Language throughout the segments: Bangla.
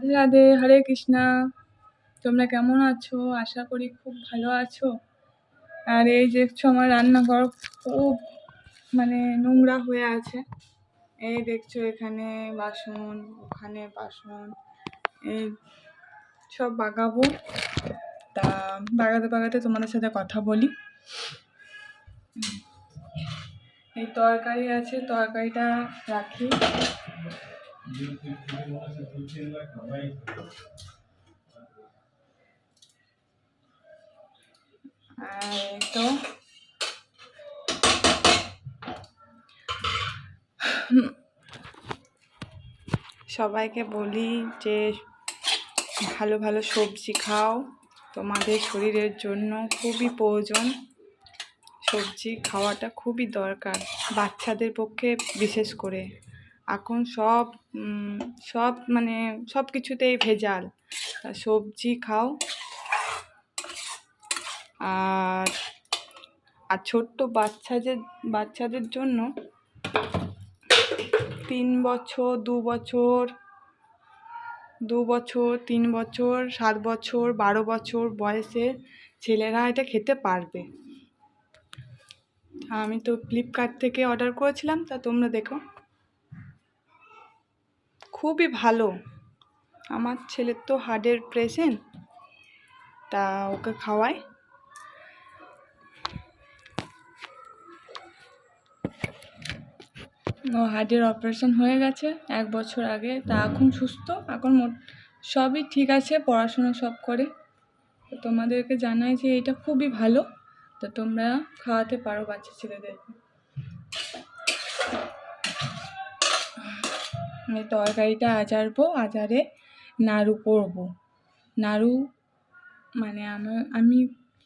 রাধে রাধে, হরে কৃষ্ণা। তোমরা কেমন আছো? আশা করি খুব ভালো আছো। আর এই দেখছো আমার রান্নাঘর খুব নোংরা হয়ে আছে। এই দেখছো এখানে বাসন, ওখানে বাসন, এই সব বাগাবো। তা বাগাতে বাগাতে তোমাদের সাথে কথা বলি। এই তরকারি আছে, তরকারিটা রাখি। আর এই তো সবাইকে বলি যে ভালো ভালো সবজি খাও, তোমাদের শরীরের জন্য খুবই প্রয়োজন। সবজি খাওয়াটা খুবই দরকার, বাচ্চাদের পক্ষে বিশেষ করে। এখন সব সব কিছুতেই ভেজাল। সবজি খাও। আর ছোট্ট বাচ্চাদের জন্য 3 বছর, 2 বছর, 3 বছর, 7 বছর, 12 বছর বয়সের ছেলেরা এটা খেতে পারবে। আমি তো ফ্লিপকার্ট থেকে অর্ডার করেছিলাম, তা তোমরা দেখো, খুবই ভালো। আমার ছেলের তো হার্টের পেশেন্ট, তা ওকে খাওয়াই। ও হার্টের অপারেশন হয়ে গেছে 1 বছর আগে, তা এখন সুস্থ, এখন সবই ঠিক আছে, পড়াশোনা সব করে। তো তোমাদেরকে জানাই যে এটা খুবই ভালো, তো তোমরা খাওয়াতে পারো বাচ্চা ছেলেদেরকে। এই তরকারিটা আজারবো, আজারে নাড়ু করবো। নাড়ু আমি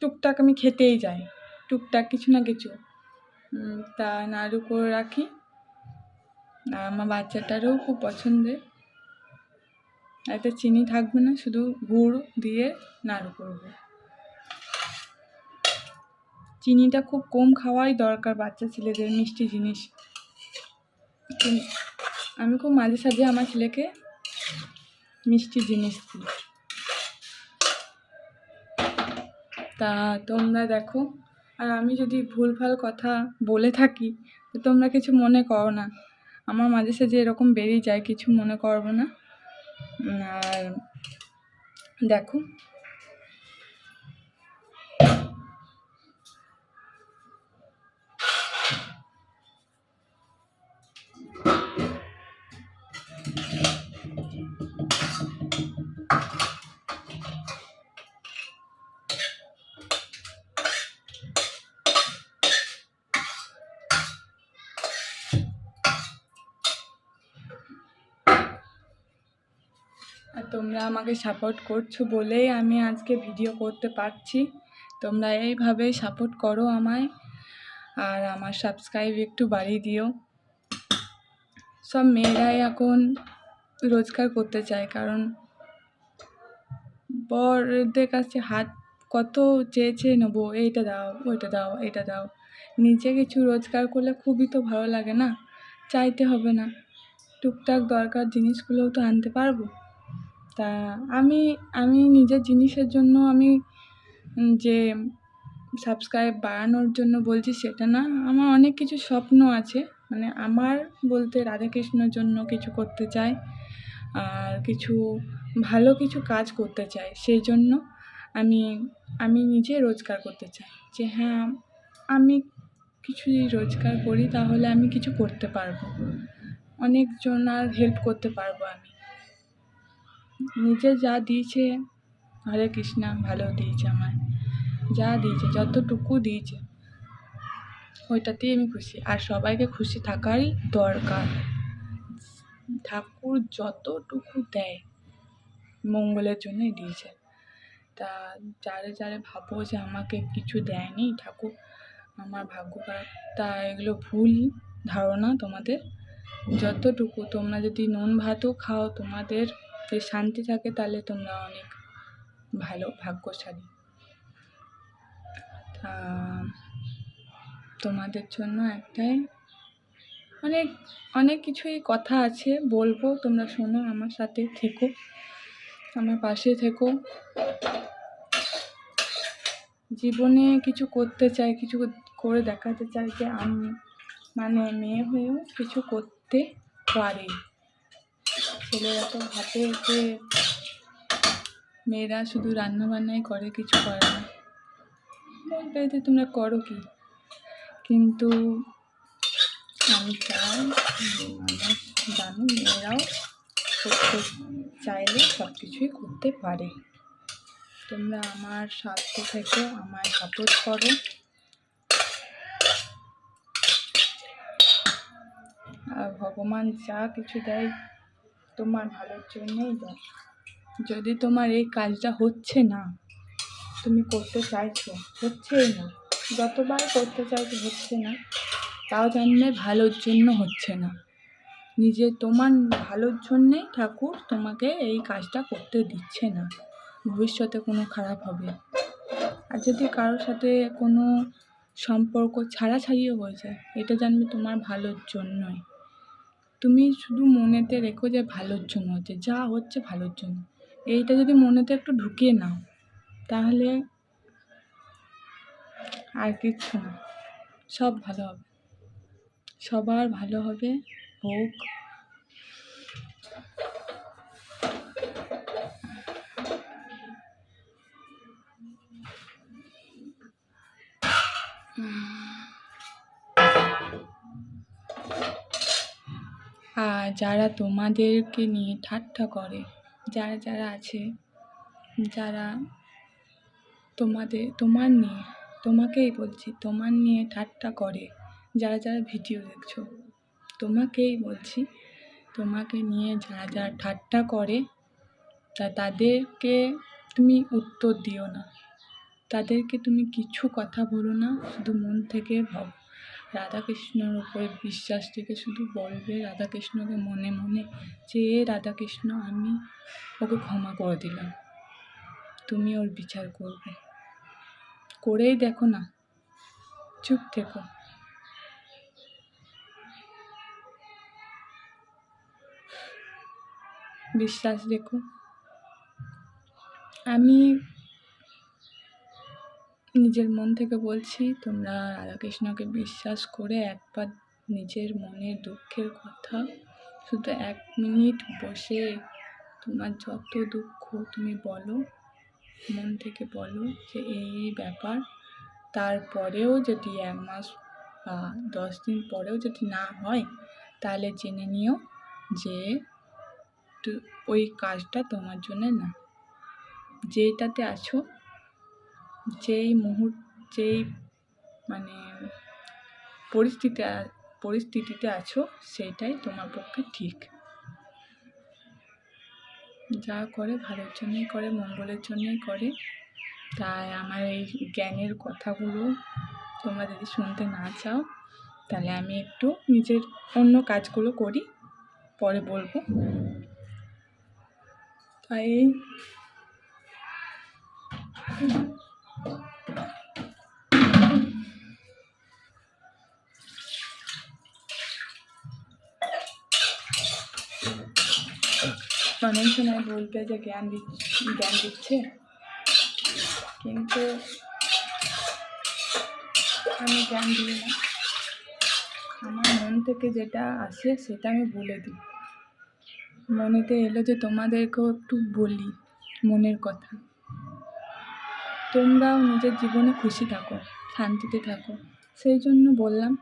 টুকটাক আমি খেতেই যাই, টুকটাক কিছু না কিছু, তা নাড়ু করে রাখি। আর আমার বাচ্চাটারও খুব পছন্দের। এতে চিনি থাকবে না, শুধু গুড় দিয়ে নাড়ু করবো। চিনিটা খুব কম খাওয়াই দরকার বাচ্চা ছেলেদের, মিষ্টি জিনিস। আমি খুব মাঝে সাঝে আমার ছেলেকে মিষ্টি জিনিস দিই। তা তোমরা দেখো, আর আমি যদি ভুলভাল কথা বলে থাকি তো তোমরা কিছু মনে করো না। আমার মাঝে সাঝে এরকম বেরিয়ে যায়, কিছু মনে করবো না। আর দেখো, আর তোমরা আমাকে সাপোর্ট করছো বলেই আমি আজকে ভিডিও করতে পারছি। তোমরা এইভাবে সাপোর্ট করো আমায়, আর আমার সাবস্ক্রাইব একটু বাড়িয়ে দিও। সব মেয়েরাই এখন রোজগার করতে চায়, কারণ বড়দের কাছে হাত কত চেয়ে নেবো, এইটা দাও, ওইটা দাও, এটা দাও। নিজে কিছু রোজগার করলে খুবই তো ভালো লাগে না, চাইতে হবে না, টুকটাক দরকার জিনিসগুলোও তো আনতে পারবো। তা আমি নিজের জিনিসের জন্য আমি যে সাবস্ক্রাইব বাড়ানোর জন্য বলছি সেটা না। আমার অনেক কিছু স্বপ্ন আছে, আমার বলতে রাধাকৃষ্ণর জন্য কিছু করতে চাই, আর কিছু ভালো কিছু কাজ করতে চাই। সেই জন্য আমি নিজে রোজগার করতে চাই, যে হ্যাঁ আমি কিছু যদি রোজগার করি তাহলে আমি কিছু করতে পারবো, অনেকজনার হেল্প করতে পারবো। আমি নিজে যা দিয়েছে হরে কৃষ্ণা ভালো দিয়েছে, আমায় যা দিয়েছে, যতটুকু দিয়েছে ওইটাতেই আমি খুশি। আর সবাইকে খুশি থাকারই দরকার। ঠাকুর যতটুকু দেয় মঙ্গলের জন্যই দিয়েছে। তা যারে ভাবো যে আমাকে কিছু দেয়নি ঠাকুর, আমার ভাগ্য খারাপ, তা এগুলো ভুল ধারণা তোমাদের। যতটুকু তোমরা যদি নুন ভাতও খাও, তোমাদের যে শান্তি থাকে, তাহলে তোমরা অনেক ভালো ভাগ্যশালী। তোমাদের জন্য একটাই, অনেক কিছুই কথা আছে বলবো, তোমরা শোনো, আমার সাথে থেকো। আমার পাশে থেকো। জীবনে কিছু করতে চাই, কিছু করে দেখাতে চাই যে আমি মেয়ে হয়েও কিছু করতে পারি। ছেলেরা তো ভাবে যে মেয়েরা শুধু রান্নাবান্নাই করে, কিছু করে না। বলবে যে তোমরা করো কি, কিন্তু আমি চাই মানুষ জানো মেয়েরাও করতে চাইলে সব কিছুই করতে পারে। তোমরা আমার সাথে থেকে আমায় সাপোর্ট করো। আর ভগবান যা কিছু দেয় তোমার ভালোর জন্যই দেয়। যদি তোমার এই কাজটা হচ্ছে না, তুমি করতে চাইছো, হচ্ছেই না, যতবার করতে চাইছো হচ্ছে না, তাও জানলে ভালোর জন্য হচ্ছে না। তোমার ভালোর জন্যেই ঠাকুর তোমাকে এই কাজটা করতে দিচ্ছে না, ভবিষ্যতে কোনো খারাপ হবে। আর যদি কারোর সাথে কোনো সম্পর্ক ছাড়াছাড়িও হয়ে যায়, এটা জানবে তোমার ভালোর জন্যই। তুমি শুধু মনেতে রেখো যে ভালোর জন্য হচ্ছে, যা হচ্ছে ভালোর জন্য। এইটা যদি মনেতে একটু ঢুকিয়ে নাও, তাহলে আর কিচ্ছু না, সব ভালো হবে, সবার ভালো হবে হোক। আর যারা তোমাদেরকে নিয়ে ঠাট্টা করে, যারা আছে, যারা তোমাকেই বলছি, তোমার নিয়ে ঠাট্টা করে, যারা ভিডিও দেখছো, তোমাকেই বলছি, তোমাকে নিয়ে যারা ঠাট্টা করে তাদেরকে তুমি উত্তর দিও না, তাদেরকে তুমি কিছু কথা বলো না, শুধু মন থেকে ভাবো। রাধাকৃষ্ণর উপরে বিশ্বাস থেকে শুধু বলবে রাধাকৃষ্ণকে মনে মনে যে রাধাকৃষ্ণ আমি ওকে ক্ষমা করে দিলাম, তুমি ওর বিচার করবে, করেই দেখো না, চুপ থেকো। বিশ্বাস রেখো। আমি নিজের মন থেকে বলছি, তোমরা রাধাকৃষ্ণকে বিশ্বাস করে একবার নিজের মনের দুঃখের কথা শুধু 1 মিনিট বসে তোমার যত দুঃখ তুমি বলো, মন থেকে বলো যে এই ব্যাপার। তারপরেও যদি 1 মাস বা 10 দিন পরেও যদি না হয়, তাহলে জেনে নিও যে ওই কাজটা তোমার জন্য না। যেটাতে আছো, যেই পরিস্থিতিতে আছো, সেটাই তোমার পক্ষে ঠিক। যা করে ভালোর জন্যই করে, মঙ্গলের জন্যই করে। তাই আমার এই জ্ঞানের কথাগুলো তোমরা যদি শুনতে না চাও, তাহলে আমি একটু নিজের অন্য কাজগুলো করি, পরে বলবো। তাই অনেক সময় বলবে যে জ্ঞান দিচ্ছে, কিন্তু আমি জ্ঞান দিই না। আমার মন থেকে যেটা আসে সেটা আমি বলে দিই। মনেতে এলো যে তোমাদেরকেও একটু বলি মনের কথা। তোমরাও নিজের জীবনে খুশি থাকো, শান্তিতে থাকো, সেই জন্য বললাম।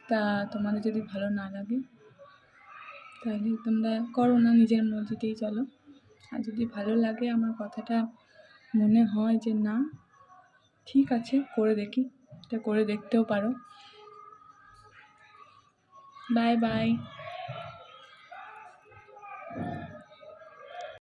তা তোমাদের যদি ভালো না লাগে, তাহলে তোমরা করো না, নিজের মর্জিতেই চলো। আর যদি ভালো লাগে, আমার কথাটা মনে হয় যে না ঠিক আছে, করে দেখি, এটা করে দেখতেও পারো। Bye bye.